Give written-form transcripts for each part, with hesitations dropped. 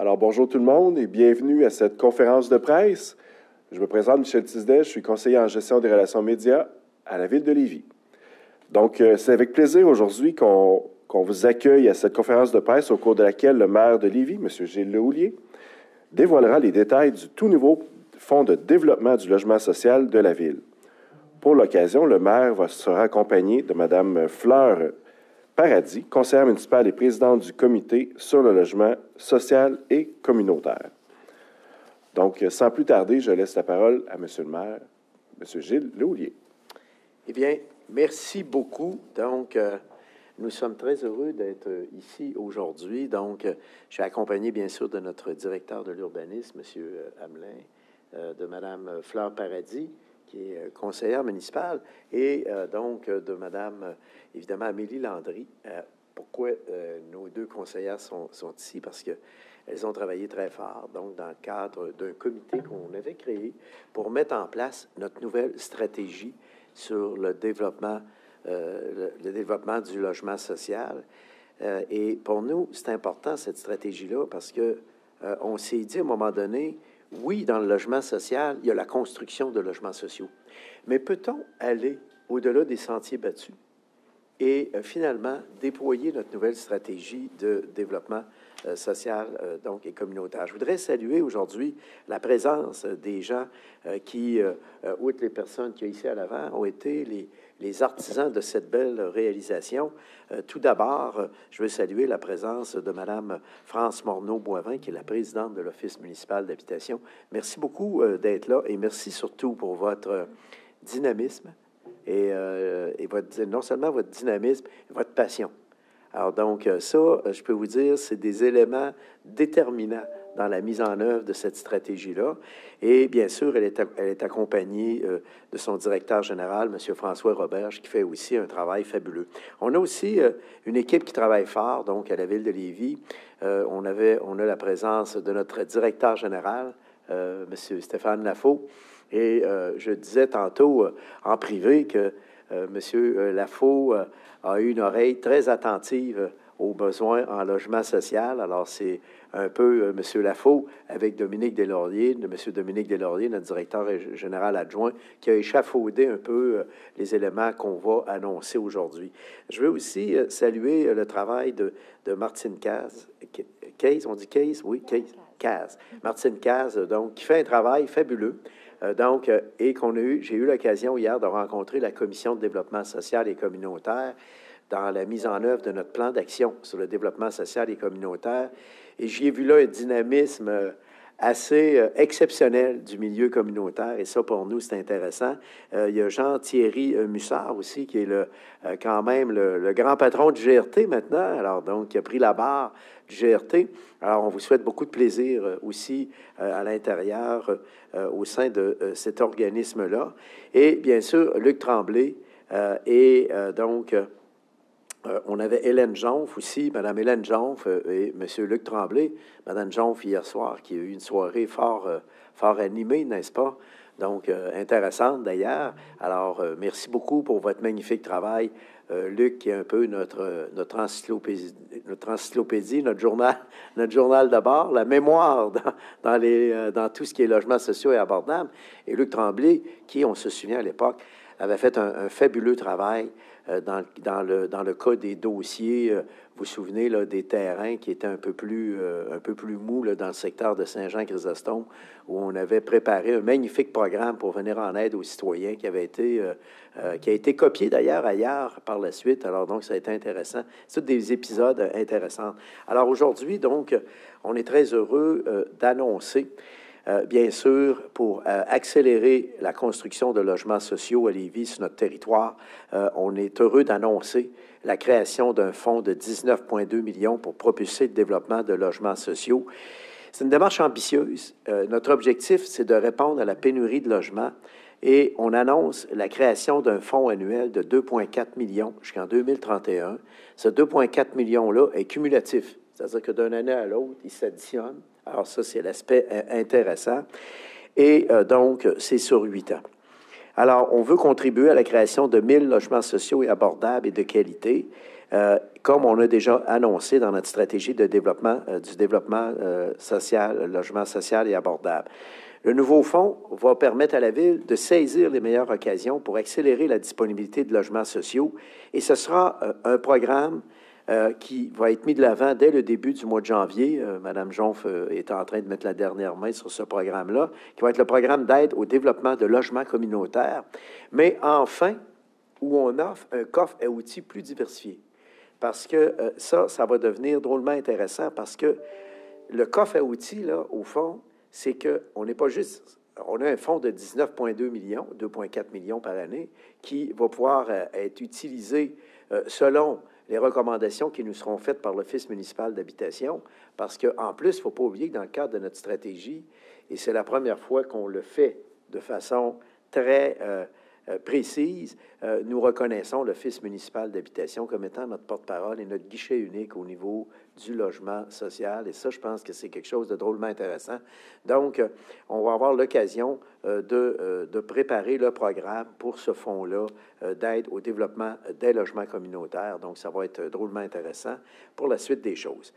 Alors, bonjour tout le monde et bienvenue à cette conférence de presse. Je me présente Michel Tisdet, je suis conseiller en gestion des relations médias à la Ville de Lévis. Donc, c'est avec plaisir aujourd'hui qu'on vous accueille à cette conférence de presse au cours de laquelle le maire de Lévis, M. Gilles Lehouillier, dévoilera les détails du tout nouveau fonds de développement du logement social de la Ville. Pour l'occasion, le maire sera accompagné de Mme Fleur Paradis, conseillère municipale et présidente du comité sur le logement social et communautaire. Donc, sans plus tarder, je laisse la parole à M. le maire, M. Gilles Lehouillier. Eh bien, merci beaucoup. Donc, nous sommes très heureux d'être ici aujourd'hui. Donc, je suis accompagné, bien sûr, de notre directeur de l'urbanisme, M. Hamelin, de Mme Fleur Paradis, qui est conseillère municipale, et donc de Mme, évidemment, Amélie Landry. Pourquoi nos deux conseillères sont ici? Parce qu'elles ont travaillé très fort, donc dans le cadre d'un comité qu'on avait créé pour mettre en place notre nouvelle stratégie sur le développement du logement social. Et pour nous, c'est important, cette stratégie-là, parce que on s'est dit à un moment donné, oui, dans le logement social, il y a la construction de logements sociaux. Mais peut-on aller au-delà des sentiers battus et finalement déployer notre nouvelle stratégie de développement social donc, et communautaire? Je voudrais saluer aujourd'hui la présence des gens qui, outre les personnes qui sont ici à l'avant, ont été les artisans de cette belle réalisation. Tout d'abord, je veux saluer la présence de Mme France Morneau-Boivin, qui est la présidente de l'Office municipal d'habitation. Merci beaucoup d'être là et merci surtout pour votre dynamisme et non seulement votre dynamisme, votre passion. Alors donc, ça, je peux vous dire, c'est des éléments déterminants dans la mise en œuvre de cette stratégie-là. Et bien sûr, elle est accompagnée de son directeur général, M. François Roberge, qui fait aussi un travail fabuleux. On a aussi une équipe qui travaille fort, donc à la Ville de Lévis. On a la présence de notre directeur général, M. Stéphane Lafaux. Et je disais tantôt en privé que M. Lafaux a eu une oreille très attentive aux besoins en logement social. Alors, c'est un peu M. Lafaux avec Dominique Deslauriers, M. Dominique Deslauriers, notre directeur général adjoint, qui a échafaudé un peu les éléments qu'on va annoncer aujourd'hui. Je veux aussi saluer le travail de Martine Caz. Caz, on dit Caz? Oui, Caz. Martine Caz, donc, qui fait un travail fabuleux. J'ai eu l'occasion hier de rencontrer la Commission de développement social et communautaire dans la mise en œuvre de notre plan d'action sur le développement social et communautaire. Et j'y ai vu là un dynamisme assez exceptionnel du milieu communautaire. Et ça, pour nous, c'est intéressant. Il y a Jean-Thierry Mussard aussi, qui est quand même le grand patron du GRT maintenant, alors donc, qui a pris la barre du GRT. Alors, on vous souhaite beaucoup de plaisir aussi à l'intérieur, au sein de cet organisme-là. Et bien sûr, Luc Tremblay on avait Hélène Jonf aussi, Mme Hélène Jonf et M. Luc Tremblay. Mme Jonf, hier soir, qui a eu une soirée fort animée, n'est-ce pas? Donc, intéressante d'ailleurs. Alors, merci beaucoup pour votre magnifique travail. Luc, qui est un peu notre encyclopédie, notre journal de bord, la mémoire dans tout ce qui est logement social et abordable. Et Luc Tremblay, qui, on se souvient à l'époque, avait fait un fabuleux travail dans le cas des dossiers. Vous vous souvenez là, des terrains qui étaient un peu plus mous là, dans le secteur de Saint-Jean-Chrysostome, où on avait préparé un magnifique programme pour venir en aide aux citoyens qui a été copié d'ailleurs ailleurs par la suite. Alors donc, ça a été intéressant. C'est tous des épisodes intéressants. Alors aujourd'hui, donc, on est très heureux d'annoncer bien sûr, pour accélérer la construction de logements sociaux à Lévis sur notre territoire, on est heureux d'annoncer la création d'un fonds de 19,2 millions pour propulser le développement de logements sociaux. C'est une démarche ambitieuse. Notre objectif, c'est de répondre à la pénurie de logements et on annonce la création d'un fonds annuel de 2,4 millions jusqu'en 2031. Ce 2,4 millions-là est cumulatif, c'est-à-dire que d'une année à l'autre, il s'additionne. Alors ça, c'est l'aspect intéressant. Et donc, c'est sur 8 ans. Alors, on veut contribuer à la création de 1000 logements sociaux et abordables et de qualité. comme on a déjà annoncé dans notre stratégie de développement, du développement social, logement social et abordable. Le nouveau fonds va permettre à la Ville de saisir les meilleures occasions pour accélérer la disponibilité de logements sociaux, et ce sera un programme qui va être mis de l'avant dès le début du mois de janvier. Madame Jonf est en train de mettre la dernière main sur ce programme-là, qui va être le programme d'aide au développement de logements communautaires, mais enfin, où on offre un coffre à outils plus diversifié. Parce que ça va devenir drôlement intéressant, parce que le coffre à outils, là, au fond, c'est qu'on n'est pas juste... On a un fonds de 19,2 millions, 2,4 millions par année, qui va pouvoir être utilisé selon les recommandations qui nous seront faites par l'Office municipal d'habitation, parce qu'en plus, il ne faut pas oublier que dans le cadre de notre stratégie, et c'est la première fois qu'on le fait de façon très précise, nous reconnaissons l'Office municipal d'habitation comme étant notre porte-parole et notre guichet unique au niveau du logement social. Et ça, je pense que c'est quelque chose de drôlement intéressant. Donc, on va avoir l'occasion de préparer le programme pour ce fonds-là d'aide au développement des logements communautaires. Donc, ça va être drôlement intéressant pour la suite des choses.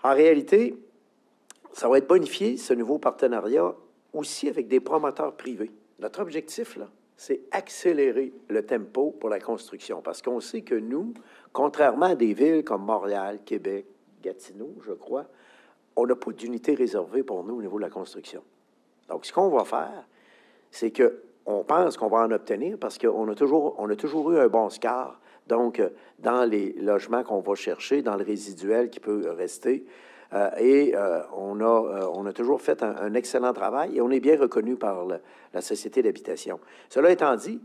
En réalité, ça va être bonifié, ce nouveau partenariat, aussi avec des promoteurs privés. Notre objectif, là, c'est accélérer le tempo pour la construction. Parce qu'on sait que nous, contrairement à des villes comme Montréal, Québec, Gatineau, je crois, on n'a pas d'unité réservée pour nous au niveau de la construction. Donc, ce qu'on va faire, c'est qu'on pense qu'on va en obtenir parce qu'on a toujours eu un bon score. Donc, dans les logements qu'on va chercher, dans le résiduel qui peut rester, on a toujours fait un excellent travail et on est bien reconnu par la Société d'habitation. Cela étant dit,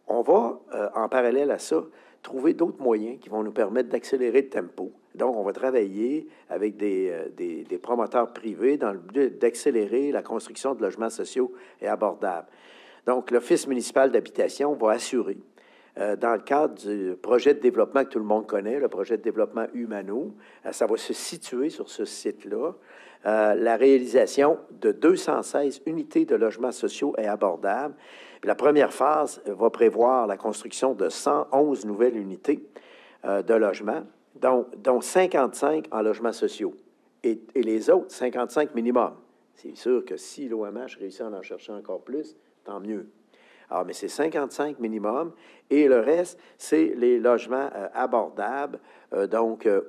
on va, en parallèle à ça, trouver d'autres moyens qui vont nous permettre d'accélérer le tempo. Donc, on va travailler avec des promoteurs privés dans le but d'accélérer la construction de logements sociaux et abordables. Donc, l'Office municipal d'habitation va assurer, dans le cadre du projet de développement que tout le monde connaît, le projet de développement Humano, ça va se situer sur ce site-là, la réalisation de 216 unités de logements sociaux et abordables. La première phase va prévoir la construction de 111 nouvelles unités de logements, dont 55 en logements sociaux, et les autres, 55 minimum. C'est sûr que si l'OMH réussit à en chercher encore plus, tant mieux. Alors, mais c'est 55 minimum, et le reste, c'est les logements abordables,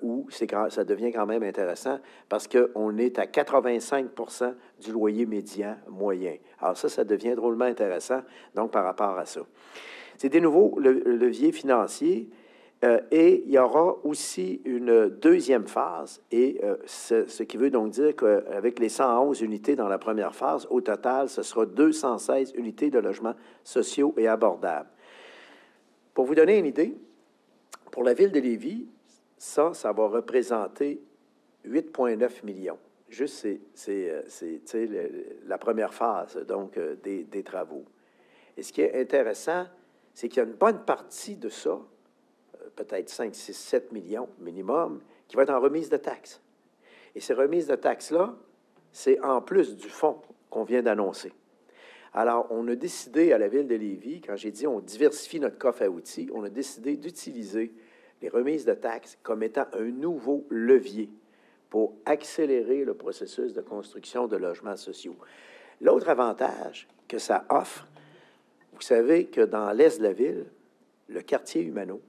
où ça devient quand même intéressant parce qu'on est à 85 % du loyer médian moyen. Alors ça devient drôlement intéressant, donc, par rapport à ça. C'est des nouveaux leviers financiers, et il y aura aussi une deuxième phase, et ce qui veut donc dire qu'avec les 111 unités dans la première phase, au total, ce sera 216 unités de logements sociaux et abordables. Pour vous donner une idée, pour la ville de Lévis, ça va représenter 8,9 millions. Juste, c'est la première phase, donc, des travaux. Et ce qui est intéressant, c'est qu'il y a une bonne partie de ça, peut-être 5, 6, 7 millions minimum, qui va être en remise de taxes. Et ces remises de taxes-là, c'est en plus du fonds qu'on vient d'annoncer. Alors, on a décidé à la Ville de Lévis, quand j'ai dit on diversifie notre coffre à outils, on a décidé d'utiliser les remises de taxes comme étant un nouveau levier pour accélérer le processus de construction de logements sociaux. L'autre avantage que ça offre, vous savez que dans l'est de la ville, le quartier Humano,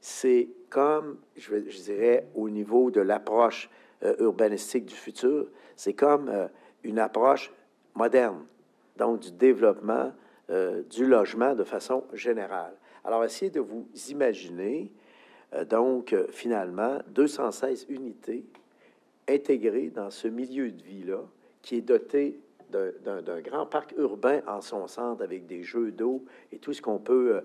c'est comme, je dirais, au niveau de l'approche urbanistique du futur, c'est comme une approche moderne, donc du développement du logement de façon générale. Alors, essayez de vous imaginer, finalement, 216 unités intégrées dans ce milieu de vie-là, qui est doté d'un grand parc urbain en son centre, avec des jeux d'eau et tout ce qu'on peut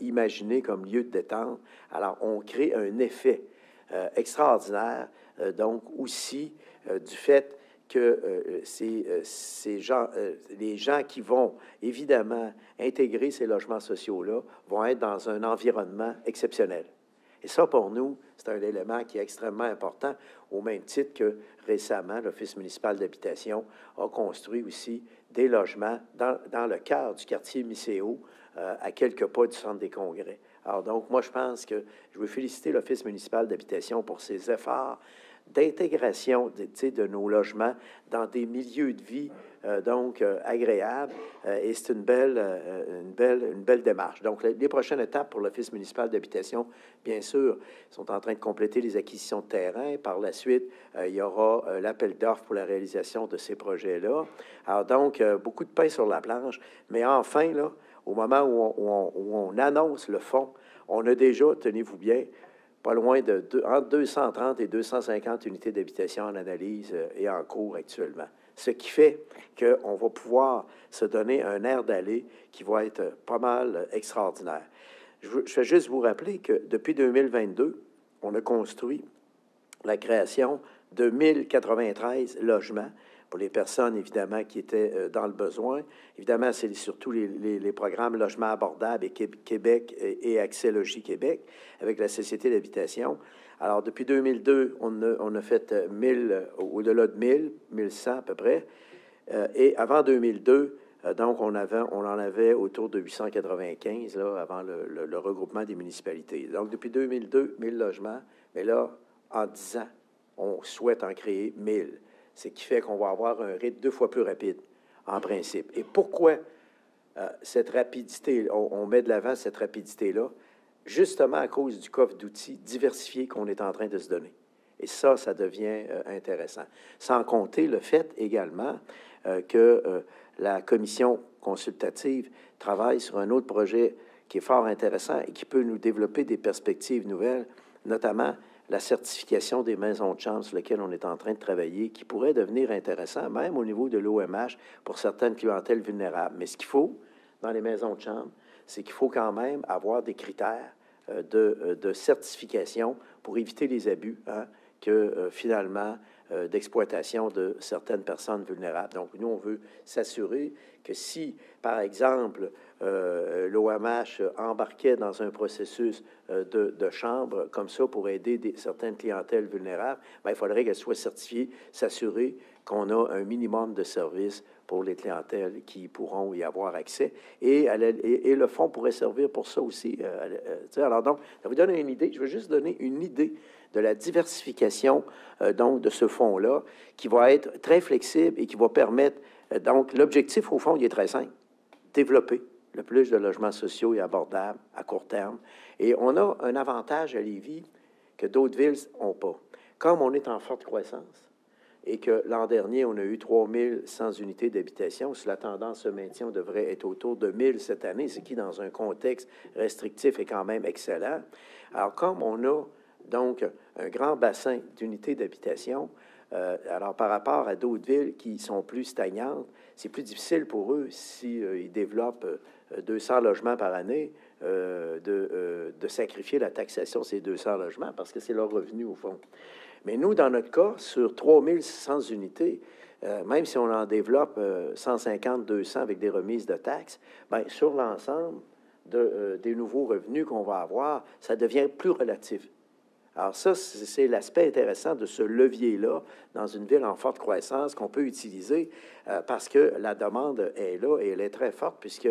imaginer comme lieu de détente. Alors, on crée un effet extraordinaire, donc aussi du fait que les gens qui vont évidemment intégrer ces logements sociaux-là vont être dans un environnement exceptionnel. Et ça, pour nous, c'est un élément qui est extrêmement important, au même titre que récemment, l'Office municipal d'habitation a construit aussi des logements dans le cœur du quartier Mycéo, à quelques pas du centre des congrès. Alors donc, moi, je pense que je veux féliciter l'Office municipal d'habitation pour ses efforts d'intégration de nos logements dans des milieux de vie agréables. Et c'est une belle démarche. Donc, les prochaines étapes pour l'Office municipal d'habitation, bien sûr, sont en train de compléter les acquisitions de terrain. Par la suite, il y aura l'appel d'offres pour la réalisation de ces projets-là. Alors donc, beaucoup de pain sur la planche. Mais enfin, là, au moment où on annonce le fonds, on a déjà, tenez-vous bien, pas loin entre 230 et 250 unités d'habitation en analyse et en cours actuellement. Ce qui fait qu'on va pouvoir se donner un air d'aller qui va être pas mal extraordinaire. Je vais juste vous rappeler que depuis 2022, on a construit la création de 1093 logements pour les personnes, évidemment, qui étaient dans le besoin. Évidemment, c'est surtout les programmes Logements abordables et Québec et Accès Logis Québec avec la Société d'habitation. Alors, depuis 2002, on a fait 1000, au-delà de 1000, 1100 à peu près. Et avant 2002, donc, on en avait autour de 895, là, avant le regroupement des municipalités. Donc, depuis 2002, 1000 logements. Mais là, en 10 ans, on souhaite en créer 1000. Ce qui fait qu'on va avoir un rythme 2 fois plus rapide, en principe. Et pourquoi cette rapidité, on met de l'avant cette rapidité-là? Justement à cause du coffre d'outils diversifié qu'on est en train de se donner. Et ça devient intéressant. Sans compter le fait également que la commission consultative travaille sur un autre projet qui est fort intéressant et qui peut nous développer des perspectives nouvelles, notamment la certification des maisons de chambre sur lesquelles on est en train de travailler, qui pourrait devenir intéressant, même au niveau de l'OMH, pour certaines clientèles vulnérables. Mais ce qu'il faut dans les maisons de chambre, c'est qu'il faut quand même avoir des critères de certification pour éviter les abus finalement d'exploitation de certaines personnes vulnérables. Donc, nous, on veut s'assurer que si, par exemple, l'OMH embarquait dans un processus de chambre comme ça pour aider certaines clientèles vulnérables, bien, il faudrait qu'elle soit certifiée, s'assurer qu'on a un minimum de services pour les clientèles qui pourront y avoir accès. Et le fonds pourrait servir pour ça aussi. Alors donc, ça vous donne une idée. Je veux juste donner une idée de la diversification donc de ce fonds-là, qui va être très flexible et qui va permettre... donc, l'objectif, au fond, il est très simple. Développer le plus de logements sociaux et abordables à court terme. Et on a un avantage à Lévis que d'autres villes n'ont pas. Comme on est en forte croissance, et que l'an dernier, on a eu 3100 unités d'habitation. Si la tendance se maintient, on devrait être autour de 1000 cette année, ce qui, dans un contexte restrictif, est quand même excellent. Alors, comme on a donc un grand bassin d'unités d'habitation, alors par rapport à d'autres villes qui sont plus stagnantes, c'est plus difficile pour eux, s'ils développent 200 logements par année, de sacrifier la taxation de ces 200 logements, parce que c'est leur revenu, au fond. Mais nous, dans notre cas, sur 3600 unités, même si on en développe 150, 200 avec des remises de taxes, bien, sur l'ensemble des nouveaux revenus qu'on va avoir, ça devient plus relatif. Alors ça, c'est l'aspect intéressant de ce levier-là dans une ville en forte croissance qu'on peut utiliser parce que la demande est là et elle est très forte puisque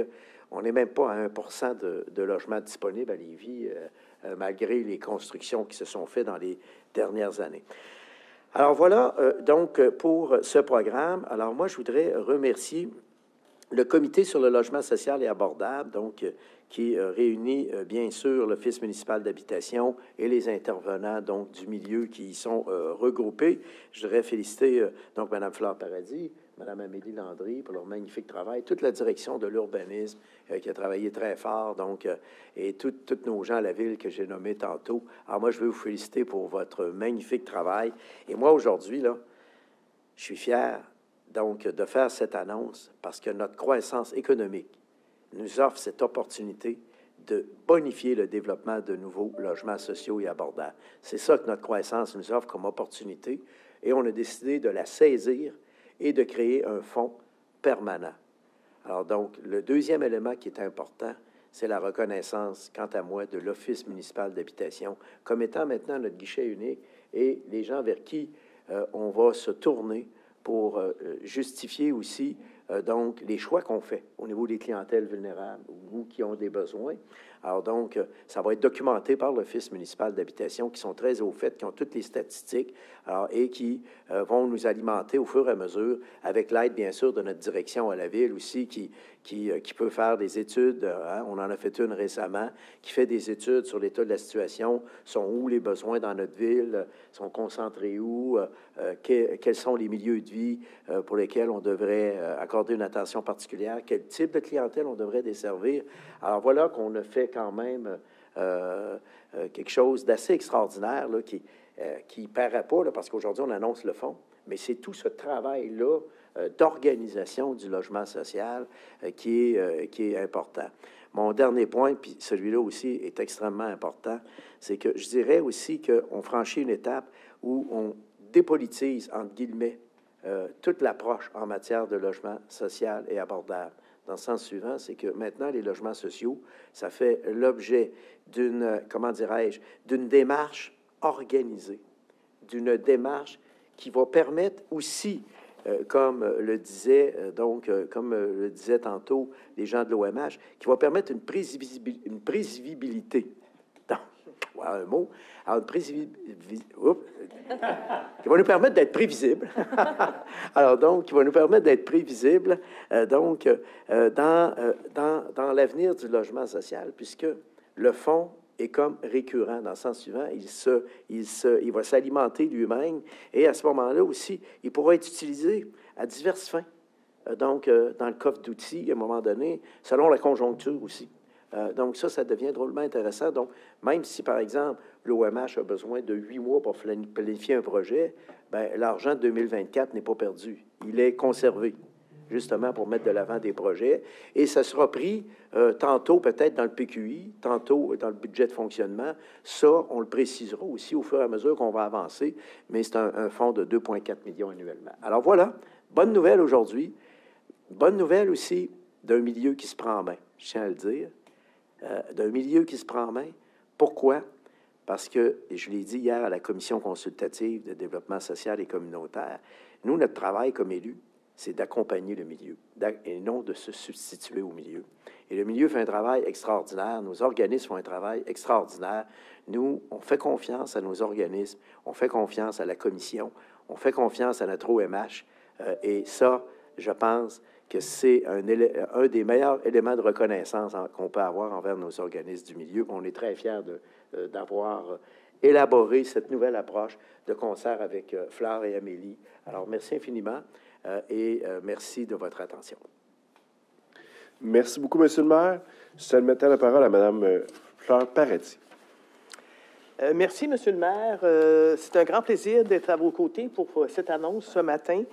on n'est même pas à 1 % de logements disponibles à Lévis malgré les constructions qui se sont faites dans les dernières années. Alors voilà donc pour ce programme. Alors moi, je voudrais remercier le Comité sur le logement social et abordable, donc qui réunit bien sûr l'Office municipal d'habitation et les intervenants donc du milieu qui y sont regroupés. Je voudrais féliciter donc Mme Fleur Paradis, Mme Amélie Landry pour leur magnifique travail, toute la direction de l'urbanisme qui a travaillé très fort, donc et tous nos gens à la ville que j'ai nommés tantôt. Alors moi, je veux vous féliciter pour votre magnifique travail. Et moi, aujourd'hui, là, je suis fier donc de faire cette annonce parce que notre croissance économique nous offre cette opportunité de bonifier le développement de nouveaux logements sociaux et abordables. C'est ça que notre croissance nous offre comme opportunité et on a décidé de la saisir et de créer un fonds permanent. Alors donc, le deuxième élément qui est important, c'est la reconnaissance, quant à moi, de l'Office municipal d'habitation comme étant maintenant notre guichet unique et les gens vers qui on va se tourner pour justifier aussi donc les choix qu'on fait au niveau des clientèles vulnérables ou qui ont des besoins. Alors donc, ça va être documenté par l'Office municipal d'habitation, qui sont très au fait, qui ont toutes les statistiques, alors, et qui vont nous alimenter au fur et à mesure, avec l'aide, bien sûr, de notre direction à la ville aussi, qui peut faire des études. Hein, on en a fait une récemment, qui fait des études sur l'état de la situation, sont où les besoins dans notre ville, sont concentrés où, quels sont les milieux de vie pour lesquels on devrait accorder une attention particulière, quel type de clientèle on devrait desservir. Alors voilà qu'on a fait quand même quelque chose d'assez extraordinaire là, qui ne paraît pas, là, parce qu'aujourd'hui, on annonce le fonds, mais c'est tout ce travail-là d'organisation du logement social qui est important. Mon dernier point, puis celui-là aussi est extrêmement important, c'est que je dirais aussi qu'on franchit une étape où on dépolitise, entre guillemets, toute l'approche en matière de logement social et abordable. Dans le sens suivant, c'est que maintenant, les logements sociaux, ça fait l'objet d'une, comment dirais-je, d'une démarche organisée, d'une démarche qui va permettre aussi, comme le disait tantôt les gens de l'OMH, qui va permettre une prévisibilité. Voilà un mot. Alors, qui va nous permettre d'être prévisible. Alors, donc, qui va nous permettre d'être prévisible, dans l'avenir du logement social, puisque le fonds est comme récurrent dans le sens suivant, il va s'alimenter lui-même, et à ce moment-là aussi, il pourra être utilisé à diverses fins. Dans le coffre d'outils, à un moment donné, selon la conjoncture aussi. Donc, ça devient drôlement intéressant. Donc, même si, par exemple, l'OMH a besoin de 8 mois pour planifier un projet, bien, l'argent de 2024 n'est pas perdu. Il est conservé, justement, pour mettre de l'avant des projets. Et ça sera pris tantôt peut-être dans le PQI, tantôt dans le budget de fonctionnement. Ça, on le précisera aussi au fur et à mesure qu'on va avancer, mais c'est un fonds de 2,4 millions annuellement. Alors voilà, bonne nouvelle aujourd'hui. Bonne nouvelle aussi d'un milieu qui se prend en main, je tiens à le dire. D'un milieu qui se prend en main. Pourquoi? Parce que, et je l'ai dit hier à la Commission consultative de développement social et communautaire, nous, notre travail comme élus, c'est d'accompagner le milieu et non de se substituer au milieu. Et le milieu fait un travail extraordinaire, nos organismes font un travail extraordinaire. Nous, on fait confiance à nos organismes, on fait confiance à la Commission, on fait confiance à notre OMH, et ça, je pense que c'est un des meilleurs éléments de reconnaissance qu'on peut avoir envers nos organismes du milieu. On est très fiers d'avoir élaboré cette nouvelle approche de concert avec Fleur et Amélie. Alors, merci infiniment et merci de votre attention. Merci beaucoup, Monsieur le maire. Je tiens maintenant la parole à Mme Fleur Paradis. Merci, Monsieur le maire. C'est un grand plaisir d'être à vos côtés pour cette annonce ce matin.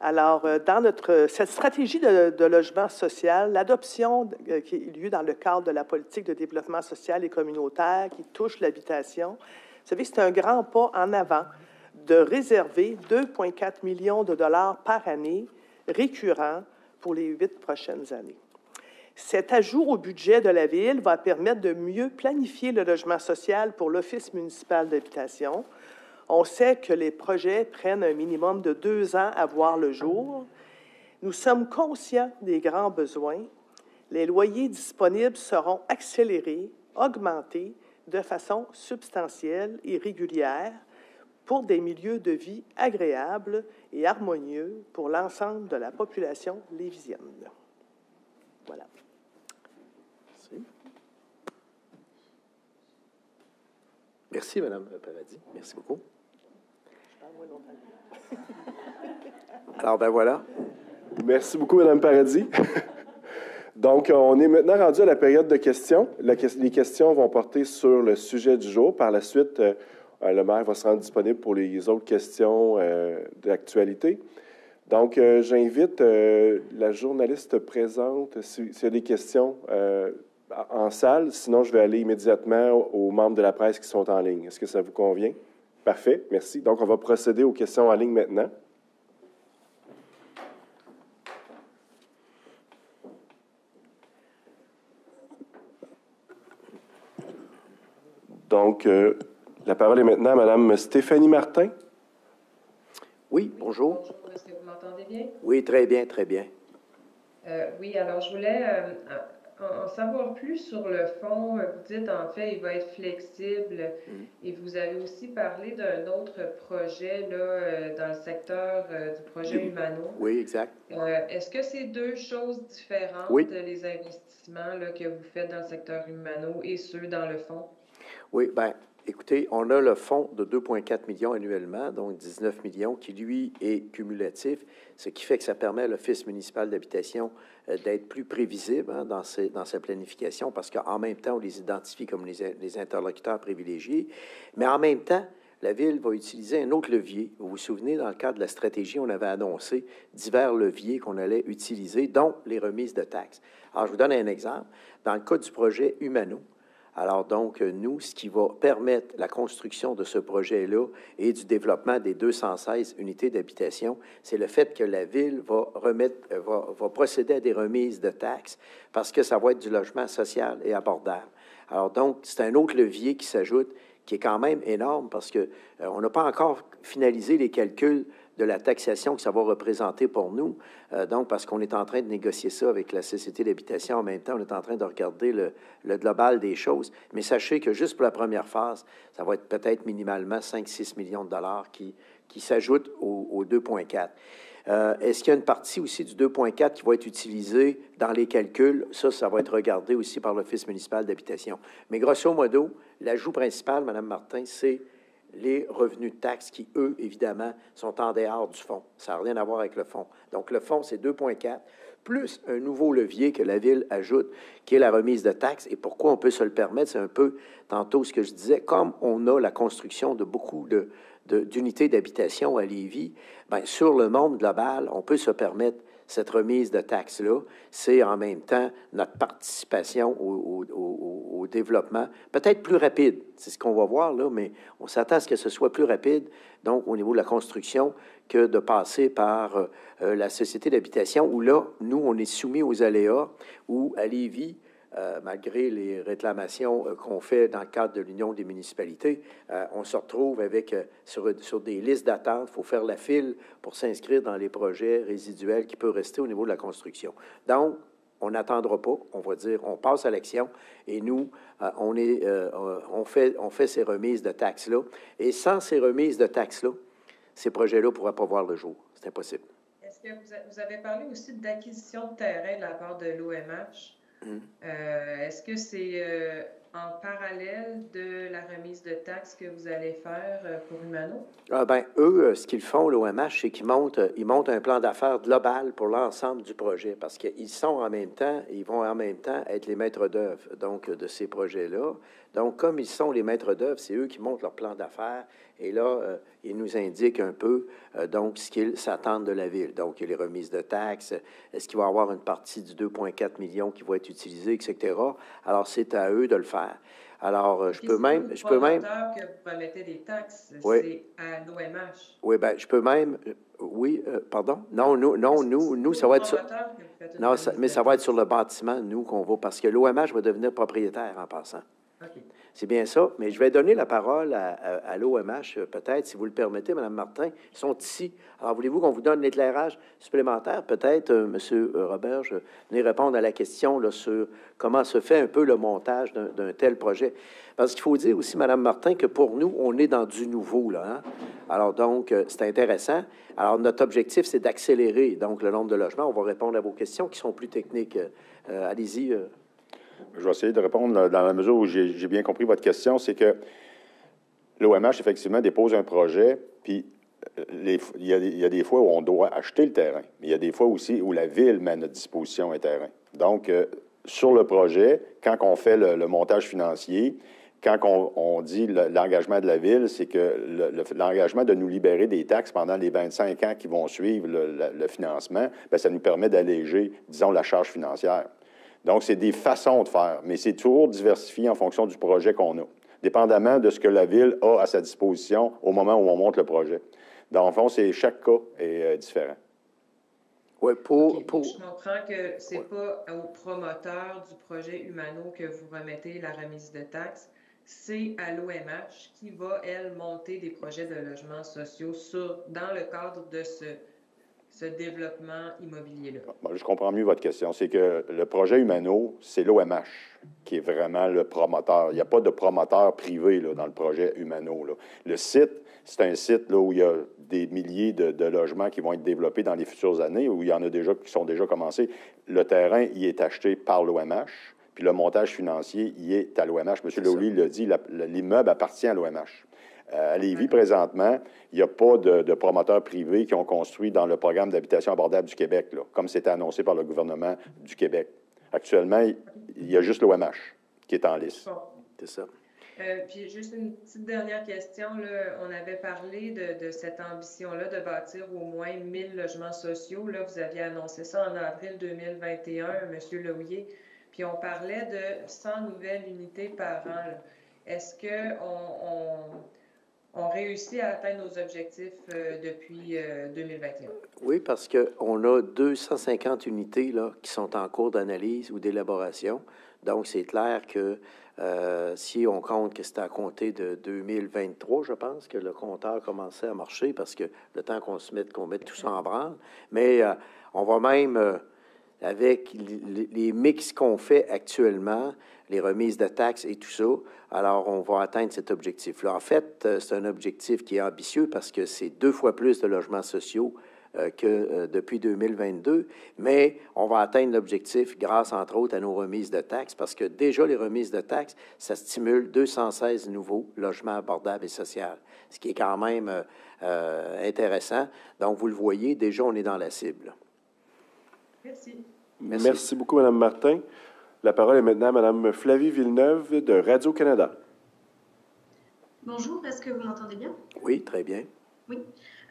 Alors, dans cette stratégie de logement social, l'adoption qui a eu lieu dans le cadre de la politique de développement social et communautaire qui touche l'habitation, vous savez, c'est un grand pas en avant de réserver 2,4 millions de dollars par année récurrents pour les 8 prochaines années. Cet ajout au budget de la Ville va permettre de mieux planifier le logement social pour l'Office municipal d'habitation. On sait que les projets prennent un minimum de 2 ans à voir le jour. Nous sommes conscients des grands besoins. Les loyers disponibles seront accélérés, augmentés de façon substantielle et régulière pour des milieux de vie agréables et harmonieux pour l'ensemble de la population lévisienne. Voilà. Merci. Merci, Mme Paradis. Merci beaucoup. Alors, ben voilà. Merci beaucoup, Mme Paradis. Donc, on est maintenant rendu à la période de questions. Les questions vont porter sur le sujet du jour. Par la suite, le maire va se rendre disponible pour les autres questions d'actualité. Donc, j'invite la journaliste présente, s'il y a des questions en salle. Sinon, je vais aller immédiatement aux membres de la presse qui sont en ligne. Est-ce que ça vous convient? Parfait, merci. Donc, on va procéder aux questions en ligne maintenant. Donc, la parole est maintenant à Mme Stéphanie Martin. Oui, bonjour. Bonjour, est-ce que vous m'entendez bien? Oui, très bien, très bien. Oui, alors je voulais en savoir plus sur le fonds. Vous dites, en fait, il va être flexible. Et vous avez aussi parlé d'un autre projet là, dans le secteur du projet Humano. Oui, exact. Est-ce que c'est deux choses différentes, Oui. les investissements là, que vous faites dans le secteur Humano et ceux dans le fonds? Oui, bien, écoutez, on a le fonds de 2,4 millions annuellement, donc 19 millions, qui, lui, est cumulatif, ce qui fait que ça permet à l'Office municipal d'habitation d'être plus prévisible dans sa planification, parce qu'en même temps, on les identifie comme les interlocuteurs privilégiés, mais en même temps, la Ville va utiliser un autre levier. Vous vous souvenez, dans le cadre de la stratégie, on avait annoncé divers leviers qu'on allait utiliser, dont les remises de taxes. Alors, je vous donne un exemple. Dans le cas du projet Humano, alors donc, nous, ce qui va permettre la construction de ce projet-là et du développement des 216 unités d'habitation, c'est le fait que la Ville va procéder à des remises de taxes parce que ça va être du logement social et abordable. Alors donc, c'est un autre levier qui s'ajoute, qui est quand même énorme parce que on n'a pas encore finalisé les calculs de la taxation que ça va représenter pour nous. Donc, parce qu'on est en train de négocier ça avec la Société d'habitation en même temps, on est en train de regarder le global des choses. Mais sachez que juste pour la première phase, ça va être peut-être minimalement 5-6 millions de dollars qui s'ajoutent au 2,4. Est-ce qu'il y a une partie aussi du 2,4 qui va être utilisée dans les calculs? Ça va être regardé aussi par l'Office municipal d'habitation. Mais grosso modo, l'ajout principal, Mme Martin, c'est les revenus de taxes qui, eux, évidemment, sont en dehors du fonds. Ça n'a rien à voir avec le fonds. Donc, le fonds, c'est 2,4, plus un nouveau levier que la Ville ajoute, qui est la remise de taxes. Et pourquoi on peut se le permettre? C'est un peu, tantôt, ce que je disais, comme on a la construction de beaucoup d'unités d'habitation à Lévis, bien, sur le monde global, on peut se permettre cette remise de taxes-là. C'est en même temps notre participation au développement, peut-être plus rapide. C'est ce qu'on va voir là, mais on s'attend à ce que ce soit plus rapide, donc au niveau de la construction, que de passer par la Société d'habitation, où là, nous, on est soumis aux aléas, où à Lévis, malgré les réclamations qu'on fait dans le cadre de l'Union des municipalités, on se retrouve avec sur des listes d'attente. Il faut faire la file pour s'inscrire dans les projets résiduels qui peuvent rester au niveau de la construction. Donc, on n'attendra pas, on va dire, on passe à l'action et nous, on fait ces remises de taxes-là. Et sans ces remises de taxes-là, ces projets-là ne pourraient pas voir le jour. C'est impossible. Est-ce que vous avez parlé aussi d'acquisition de terrain de la part de l'OMH? Est-ce que c'est en parallèle de la remise de taxes que vous allez faire pour Humano? Ben, eux, ce qu'ils font, l'OMH, c'est qu'ils montent un plan d'affaires global pour l'ensemble du projet parce qu'ils sont en même temps, ils vont en même temps être les maîtres d'œuvre donc de ces projets-là. Donc, comme ils sont les maîtres d'œuvre, c'est eux qui montent leur plan d'affaires et là, ils nous indiquent un peu donc ce qu'ils s'attendent de la Ville. Donc, il y a les remises de taxes, est-ce qu'il va y avoir une partie du 2,4 millions qui va être utilisée, etc. Alors, c'est à eux de le faire. Alors, je peux même... que vous remettez des taxes, oui. C'est à l'OMH. Oui, bien, je peux même... oui, pardon? Non, nous, ça va être sur... Non, mais ça va être sur le bâtiment, nous, qu'on va... Parce que l'OMH va devenir propriétaire en passant. OK. C'est bien ça, mais je vais donner la parole à l'OMH, peut-être, si vous le permettez, Mme Martin. Ils sont ici. Alors, voulez-vous qu'on vous donne l'éclairage supplémentaire? Peut-être, M. Robert, je venais répondre à la question là, sur comment se fait un peu le montage d'un tel projet. Parce qu'il faut dire aussi, Mme Martin, que pour nous, on est dans du nouveau, là. Hein? Alors, donc, c'est intéressant. Alors, notre objectif, c'est d'accélérer, donc, le nombre de logements. On va répondre à vos questions qui sont plus techniques. Allez-y. Je vais essayer de répondre dans la mesure où j'ai bien compris votre question. C'est que l'OMH, effectivement, dépose un projet, puis il y a des fois où on doit acheter le terrain, mais il y a des fois aussi où la Ville met à notre disposition un terrain. Donc, sur le projet, quand on fait le montage financier, quand on dit l'engagement de la Ville, c'est que l'engagement de nous libérer des taxes pendant les 25 ans qui vont suivre le financement, bien, ça nous permet d'alléger, disons, la charge financière. Donc, c'est des façons de faire, mais c'est toujours diversifié en fonction du projet qu'on a, dépendamment de ce que la Ville a à sa disposition au moment où on monte le projet. Dans le fond, chaque cas est différent. Oui, Je comprends que ce n'est pas au promoteur du projet Humano que vous remettez la remise de taxes, c'est à l'OMH qui va, elle, monter des projets de logements sociaux dans le cadre de ce développement immobilier-là. Bon, je comprends mieux votre question. C'est que le projet Humano, c'est l'OMH qui est vraiment le promoteur. Il n'y a pas de promoteur privé là, dans le projet Humano. Là. Le site, c'est un site là, où il y a des milliers de logements qui vont être développés dans les futures années, où il y en a déjà qui sont déjà commencés. Le terrain, il est acheté par l'OMH, puis le montage financier, il est à l'OMH. M. Lowry l'a dit, l'immeuble appartient à l'OMH. À Lévis, présentement, il n'y a pas de promoteurs privés qui ont construit dans le programme d'habitation abordable du Québec, là, comme c'était annoncé par le gouvernement du Québec. Actuellement, il y a juste l'OMH qui est en lice. Bon. C'est ça. Puis juste une petite dernière question. Là. On avait parlé de cette ambition-là de bâtir au moins 1000 logements sociaux. Là, vous aviez annoncé ça en avril 2021, M. Lehouillier. Puis on parlait de 100 nouvelles unités par an. Là. Est-ce qu'on réussit à atteindre nos objectifs depuis 2021? Oui, parce qu'on a 250 unités là, qui sont en cours d'analyse ou d'élaboration. Donc, c'est clair que si on compte que c'est à compter de 2023, je pense que le compteur commençait à marcher parce que le temps qu'on mette tout ça en branle. Mais on va même, avec les mix qu'on fait actuellement, les remises de taxes et tout ça, alors on va atteindre cet objectif-là. En fait, c'est un objectif qui est ambitieux parce que c'est 2 fois plus de logements sociaux que depuis 2022, mais on va atteindre l'objectif grâce, entre autres, à nos remises de taxes, parce que déjà, les remises de taxes, ça stimule 216 nouveaux logements abordables et sociaux, ce qui est quand même intéressant. Donc, vous le voyez, déjà, on est dans la cible. Merci. Merci beaucoup, Mme Martin. La parole est maintenant à Mme Flavie Villeneuve de Radio-Canada. Bonjour, est-ce que vous m'entendez bien? Oui, très bien. Oui.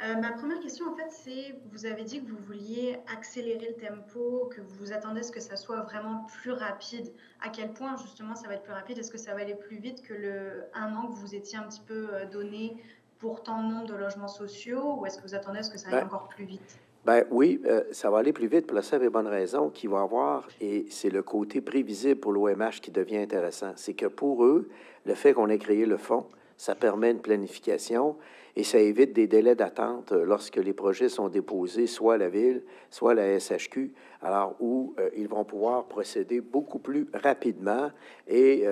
Ma première question, en fait, c'est, vous avez dit que vous vouliez accélérer le tempo, que vous attendez à ce que ça soit vraiment plus rapide. À quel point, justement, ça va être plus rapide? Est-ce que ça va aller plus vite que le 1 an que vous étiez un petit peu donné pour tant de nombre de logements sociaux? Ou est-ce que vous attendez à ce que ça aille encore plus vite? Ben oui, ça va aller plus vite pour la simple et bonne raison qu'il va y avoir, et c'est le côté prévisible pour l'OMH qui devient intéressant. C'est que pour eux, le fait qu'on ait créé le fonds, ça permet une planification et ça évite des délais d'attente lorsque les projets sont déposés, soit à la Ville, soit à la SHQ, alors où ils vont pouvoir procéder beaucoup plus rapidement et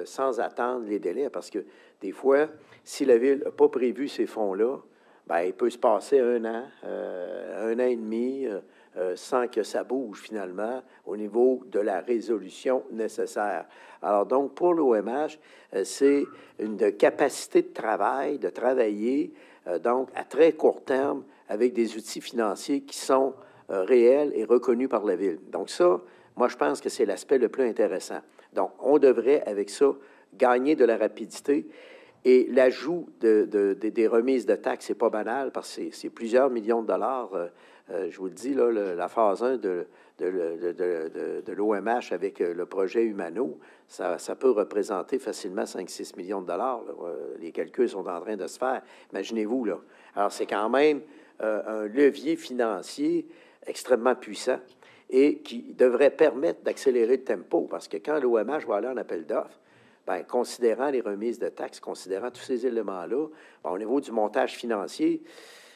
sans attendre les délais, parce que des fois, si la Ville n'a pas prévu ces fonds-là, ben, il peut se passer 1 an, 1 an et demi, sans que ça bouge finalement au niveau de la résolution nécessaire. Alors donc, pour l'OMH, c'est une capacité de travail, de travailler donc à très court terme avec des outils financiers qui sont réels et reconnus par la Ville. Donc ça, moi, je pense que c'est l'aspect le plus intéressant. Donc, on devrait, avec ça, gagner de la rapidité. Et l'ajout des remises de taxes, c'est pas banal parce que c'est plusieurs millions de dollars. Je vous le dis, là, la phase 1 de l'OMH avec le projet Humano, ça peut représenter facilement 5-6 millions de dollars. Là. Les calculs sont en train de se faire. Imaginez-vous, là. Alors, c'est quand même un levier financier extrêmement puissant et qui devrait permettre d'accélérer le tempo parce que quand l'OMH va aller en appel d'offres, bien, considérant les remises de taxes, considérant tous ces éléments-là, bien, au niveau du montage financier,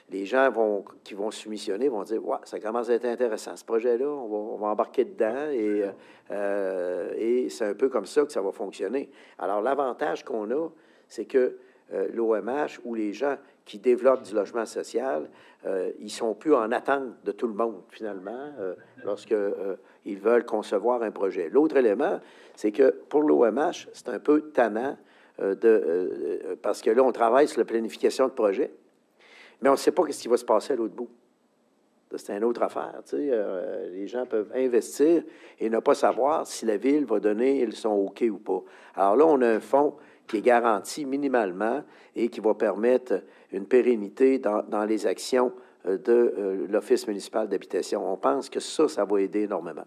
les gens qui vont soumissionner vont dire « Ouais, ça commence à être intéressant, ce projet-là, on va embarquer dedans et c'est un peu comme ça que ça va fonctionner. » Alors, l'avantage qu'on a, c'est que l'OMH ou les gens qui développent du logement social, ils sont plus en attente de tout le monde, finalement, lorsque ils veulent concevoir un projet. L'autre élément, c'est que pour l'OMH, c'est un peu tannant parce que là, on travaille sur la planification de projet, mais on ne sait pas ce qui va se passer à l'autre bout. C'est une autre affaire. Tu sais, les gens peuvent investir et ne pas savoir si la Ville va donner son OK ou pas. Alors là, on a un fonds qui est garanti minimalement et qui va permettre une pérennité dans les actions de l'Office municipal d'habitation. On pense que ça va aider énormément.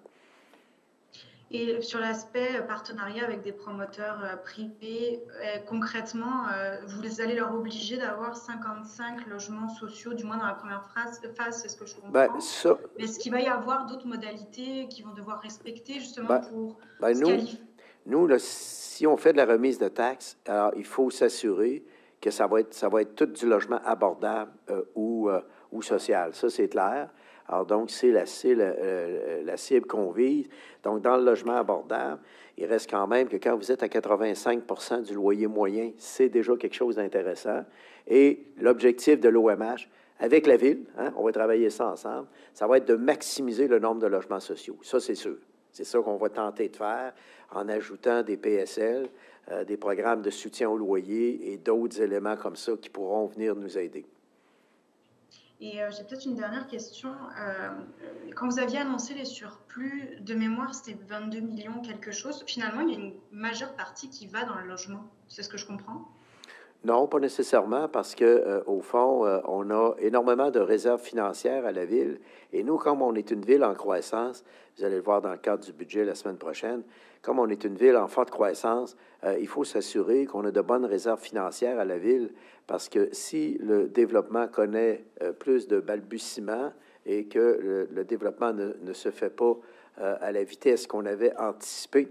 Et sur l'aspect partenariat avec des promoteurs privés, concrètement, vous allez leur obliger d'avoir 55 logements sociaux, du moins dans la première phase, c'est ce que je comprends. Ben, est-ce qu'il va y avoir d'autres modalités qu'ils vont devoir respecter justement pour se qualifier? Nous, là, si on fait de la remise de taxes, alors il faut s'assurer que ça va être tout du logement abordable ou social. Ça, c'est clair. Alors, donc, c'est la cible qu'on vise. Donc, dans le logement abordable, il reste quand même que quand vous êtes à 85 du loyer moyen, c'est déjà quelque chose d'intéressant. Et l'objectif de l'OMH, avec la Ville, on va travailler ça ensemble, ça va être de maximiser le nombre de logements sociaux. Ça, c'est sûr. C'est ça qu'on va tenter de faire en ajoutant des PSL, des programmes de soutien au loyer et d'autres éléments comme ça qui pourront venir nous aider. Et j'ai peut-être une dernière question. Quand vous aviez annoncé les surplus, de mémoire, c'était 22 millions quelque chose. Finalement, il y a une majeure partie qui va dans le logement. C'est ce que je comprends? Non, pas nécessairement, parce que au fond, on a énormément de réserves financières à la Ville. Et nous, comme on est une ville en croissance, vous allez le voir dans le cadre du budget la semaine prochaine, comme on est une ville en forte croissance, il faut s'assurer qu'on a de bonnes réserves financières à la Ville, parce que si le développement connaît plus de balbutiements et que le développement ne se fait pas à la vitesse qu'on avait anticipée,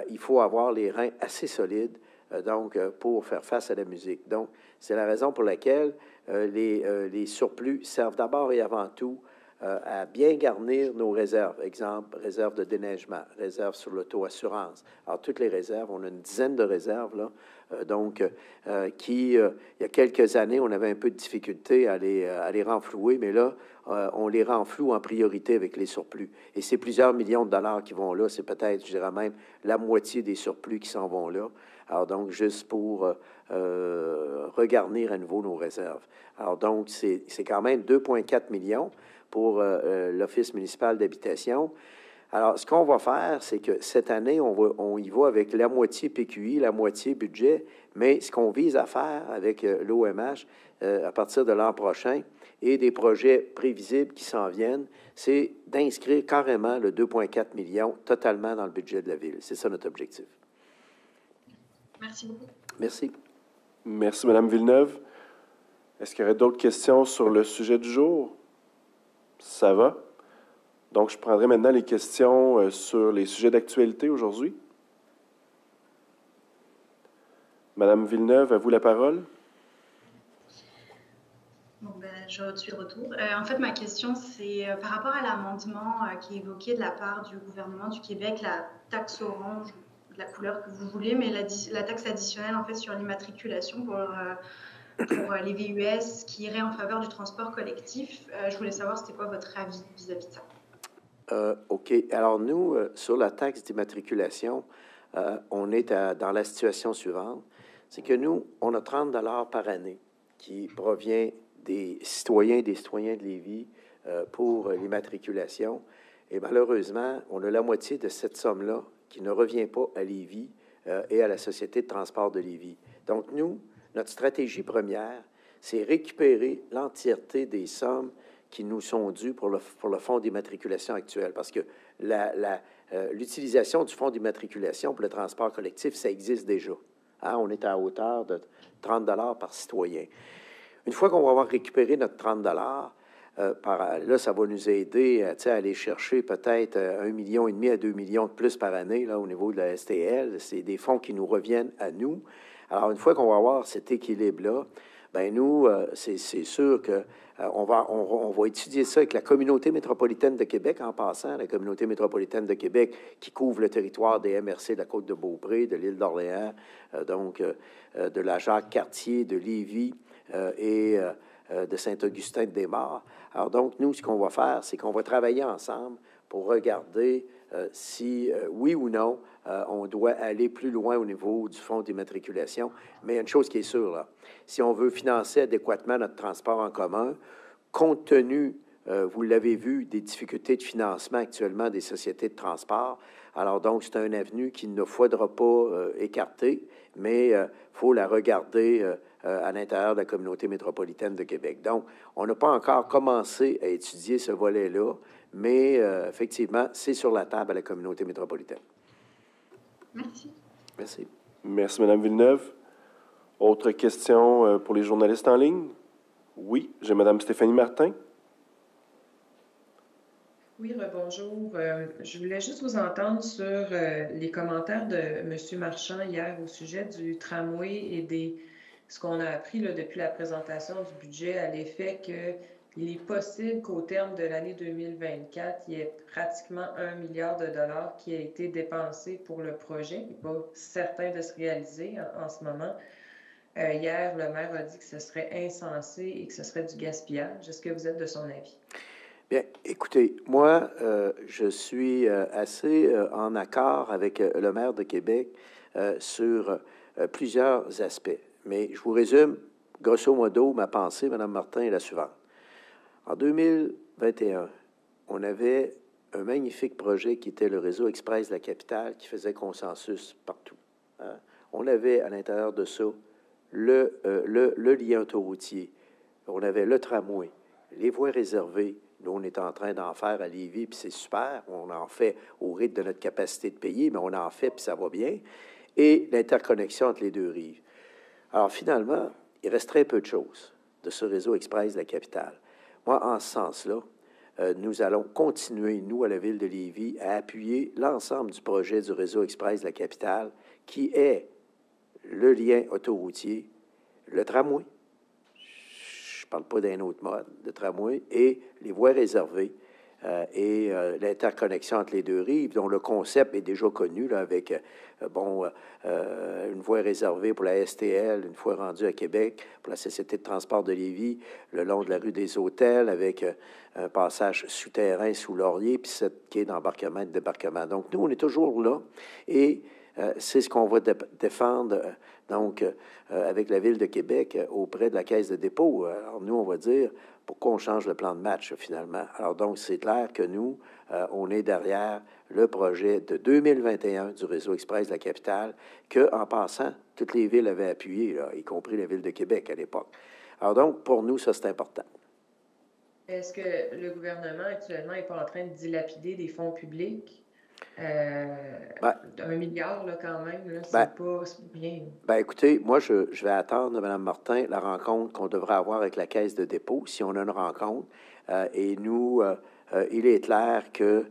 il faut avoir les reins assez solides donc, pour faire face à la musique. Donc, c'est la raison pour laquelle les surplus servent d'abord et avant tout à bien garnir nos réserves. Exemple, réserve de déneigement, réserve sur l'auto-assurance. Alors, toutes les réserves, on a une dizaine de réserves, là, il y a quelques années, on avait un peu de difficulté à les renflouer, mais là, on les renfloue en priorité avec les surplus. Et c'est plusieurs millions de dollars qui vont là. C'est peut-être, je dirais même, la moitié des surplus qui s'en vont là. Alors, donc, juste pour regarnir à nouveau nos réserves. Alors, donc, c'est quand même 2,4 millions pour l'Office municipal d'habitation. Alors, ce qu'on va faire, c'est que cette année, on y va avec la moitié PQI, la moitié budget, mais ce qu'on vise à faire avec l'OMH à partir de l'an prochain et des projets prévisibles qui s'en viennent, c'est d'inscrire carrément le 2,4 millions totalement dans le budget de la Ville. C'est ça notre objectif. Merci beaucoup. Merci. Merci, Mme Villeneuve. Est-ce qu'il y aurait d'autres questions sur le sujet du jour? Ça va? Donc, je prendrai maintenant les questions sur les sujets d'actualité aujourd'hui. Madame Villeneuve, à vous la parole. Bon, je suis de retour. En fait, ma question, c'est par rapport à l'amendement qui est évoqué de la part du gouvernement du Québec, la taxe orange, de la couleur que vous voulez, mais la taxe additionnelle, en fait, sur l'immatriculation pour les VUS qui irait en faveur du transport collectif. Je voulais savoir, c'était quoi votre avis vis-à-vis de ça? OK. Alors, nous, sur la taxe d'immatriculation, on est dans la situation suivante. C'est que nous, on a 30 $ par année qui provient des citoyens de Lévis pour l'immatriculation. Et malheureusement, on a la moitié de cette somme-là qui ne revient pas à Lévis et à la Société de transport de Lévis. Donc, nous, notre stratégie première, c'est récupérer l'entièreté des sommes qui nous sont dues pour le fonds d'immatriculation actuel. Parce que l'utilisation du fonds d'immatriculation pour le transport collectif, ça existe déjà. On est à hauteur de 30 $ par citoyen. Une fois qu'on va avoir récupéré notre 30 $, là, ça va nous aider à aller chercher peut-être 1,5 million à 2 millions de plus par année là, au niveau de la STL. C'est des fonds qui nous reviennent à nous. Alors, une fois qu'on va avoir cet équilibre-là, bien, nous, c'est sûr que on va étudier ça avec la communauté métropolitaine de Québec en passant, la communauté métropolitaine de Québec qui couvre le territoire des MRC de la Côte-de-Beaupré, de l'île d'Orléans, de la Jacques-Cartier, de Lévis et de Saint-Augustin-de-Desmaures. Alors donc, nous, ce qu'on va faire, c'est qu'on va travailler ensemble pour regarder si, oui ou non, on doit aller plus loin au niveau du fonds d'immatriculation. Mais il y a une chose qui est sûre, là. Si on veut financer adéquatement notre transport en commun, compte tenu, vous l'avez vu, des difficultés de financement actuellement des sociétés de transport, alors donc c'est un avenue qu'il ne faudra pas écarter, mais il faut la regarder à l'intérieur de la communauté métropolitaine de Québec. Donc, on n'a pas encore commencé à étudier ce volet-là, mais effectivement, c'est sur la table à la communauté métropolitaine. Merci. Merci. Merci, Mme Villeneuve. Autre question pour les journalistes en ligne? Oui, j'ai Mme Stéphanie Martin. Oui, rebonjour. Je voulais juste vous entendre sur les commentaires de M. Marchand hier au sujet du tramway et des ce qu'on a appris là, depuis la présentation du budget à l'effet qu'il est possible qu'au terme de l'année 2024, il y ait pratiquement 1 milliard de dollars qui a été dépensé pour le projet. Il n'est pas certain de se réaliser en ce moment. Hier, le maire a dit que ce serait insensé et que ce serait du gaspillage. Est-ce que vous êtes de son avis? Bien, écoutez, moi, je suis assez en accord avec le maire de Québec sur plusieurs aspects. Mais je vous résume, grosso modo, ma pensée, Mme Martin, est la suivante. En 2021, on avait un magnifique projet qui était le réseau Express de la capitale qui faisait consensus partout. Hein? On avait à l'intérieur de ça le lien autoroutier, on avait le tramway, les voies réservées. Nous, on est en train d'en faire à Lévis, puis c'est super. On en fait au rythme de notre capacité de payer, mais on en fait, puis ça va bien. Et l'interconnexion entre les deux rives. Alors, finalement, il reste très peu de choses de ce réseau express de la capitale. Moi, en ce sens-là, nous allons continuer, nous, à la Ville de Lévis, à appuyer l'ensemble du projet du réseau express de la capitale, qui est le lien autoroutier, le tramway, je ne parle pas d'un autre mode de tramway, et les voies réservées et l'interconnexion entre les deux rives, dont le concept est déjà connu, là, avec une voie réservée pour la STL, une fois rendue à Québec, pour la Société de transport de Lévis, le long de la rue des Hôtels, avec un passage souterrain sous Laurier, puis 7 quais d'embarquement et de débarquement. Donc, nous, on est toujours là, et c'est ce qu'on va défendre avec la Ville de Québec auprès de la Caisse de dépôt. Alors, nous, on va dire pourquoi on change le plan de match, finalement. Alors, donc, c'est clair que nous, on est derrière le projet de 2021 du réseau express de la capitale, que, en passant, toutes les villes avaient appuyé, là, y compris la Ville de Québec à l'époque. Alors, donc, pour nous, ça, c'est important. Est-ce que le gouvernement, actuellement, n'est pas en train de dilapider des fonds publics? 1 milliard, là, quand même, là, c'est pas bien. Bien, écoutez, moi, je vais attendre, Mme Martin, la rencontre qu'on devrait avoir avec la Caisse de dépôt, si on a une rencontre. Et nous, il est clair que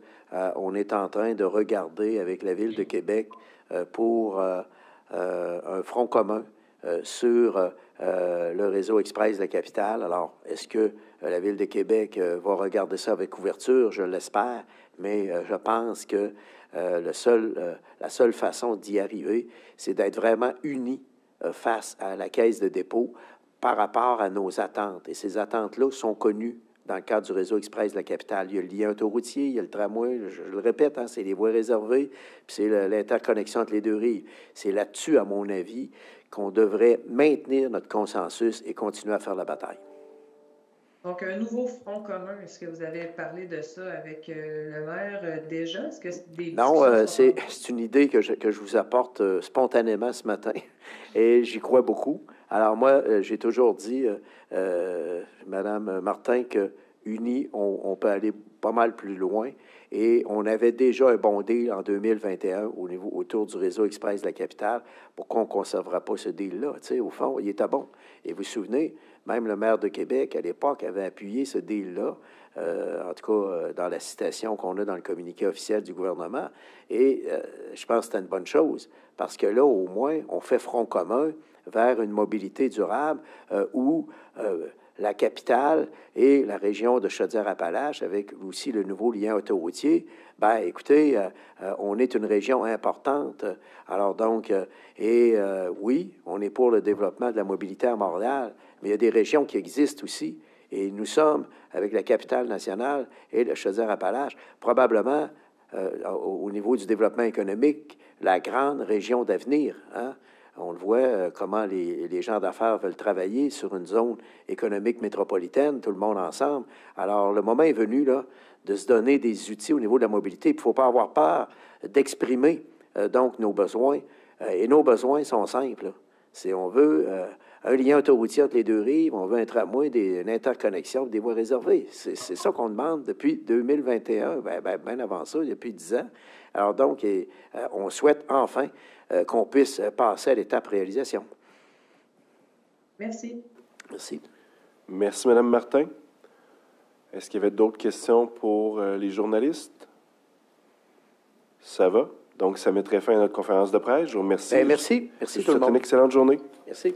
on est en train de regarder avec la Ville de Québec pour un front commun sur le réseau express de la capitale. Alors, est-ce que la Ville de Québec va regarder ça avec ouverture? Je l'espère, mais je pense que la seule façon d'y arriver, c'est d'être vraiment unis face à la Caisse de dépôt par rapport à nos attentes. Et ces attentes-là sont connues dans le cadre du réseau express de la capitale. Il y a le lien autoroutier, il y a le tramway, je le répète, hein, c'est les voies réservées, puis c'est l'interconnexion entre les deux rives. C'est là-dessus, à mon avis, qu'on devrait maintenir notre consensus et continuer à faire la bataille. Donc, un nouveau front commun, est-ce que vous avez parlé de ça avec le maire déjà? Est-ce que des Non, c'est une idée que je vous apporte spontanément ce matin et j'y crois beaucoup. Alors moi, j'ai toujours dit, Madame Martin, que unis, on peut aller pas mal plus loin. Et on avait déjà un bon deal en 2021 autour du réseau express de la capitale. Pourquoi on ne conservera pas ce deal-là? Tu sais, au fond, il était bon. Et vous vous souvenez, même le maire de Québec, à l'époque, avait appuyé ce deal-là, en tout cas dans la citation qu'on a dans le communiqué officiel du gouvernement. Et je pense que c'était une bonne chose, parce que là, au moins, on fait front commun vers une mobilité durable où la capitale et la région de Chaudière-Appalaches, avec aussi le nouveau lien autoroutier, bien, écoutez, on est une région importante. Alors donc, oui, on est pour le développement de la mobilité à Montréal, mais il y a des régions qui existent aussi. Et nous sommes, avec la capitale nationale et le Chaudière-Appalaches, probablement, au niveau du développement économique, la grande région d'avenir, hein? On le voit, comment les gens d'affaires veulent travailler sur une zone économique métropolitaine, tout le monde ensemble. Alors, le moment est venu, là, de se donner des outils au niveau de la mobilité. Il ne faut pas avoir peur d'exprimer, donc, nos besoins. Et nos besoins sont simples. C'est, on veut un lien autoroutier entre les deux rives, on veut un tramway, une interconnexion, des voies réservées. C'est ça qu'on demande depuis 2021, bien avant ça, depuis 10 ans. Alors donc, on souhaite enfin qu'on puisse passer à l'étape réalisation. Merci. Merci. Merci, Mme Martin. Est-ce qu'il y avait d'autres questions pour les journalistes? Ça va. Donc, ça mettrait fin à notre conférence de presse. Je vous remercie. Merci. Merci tout le monde. Je vous souhaite une excellente journée. Merci.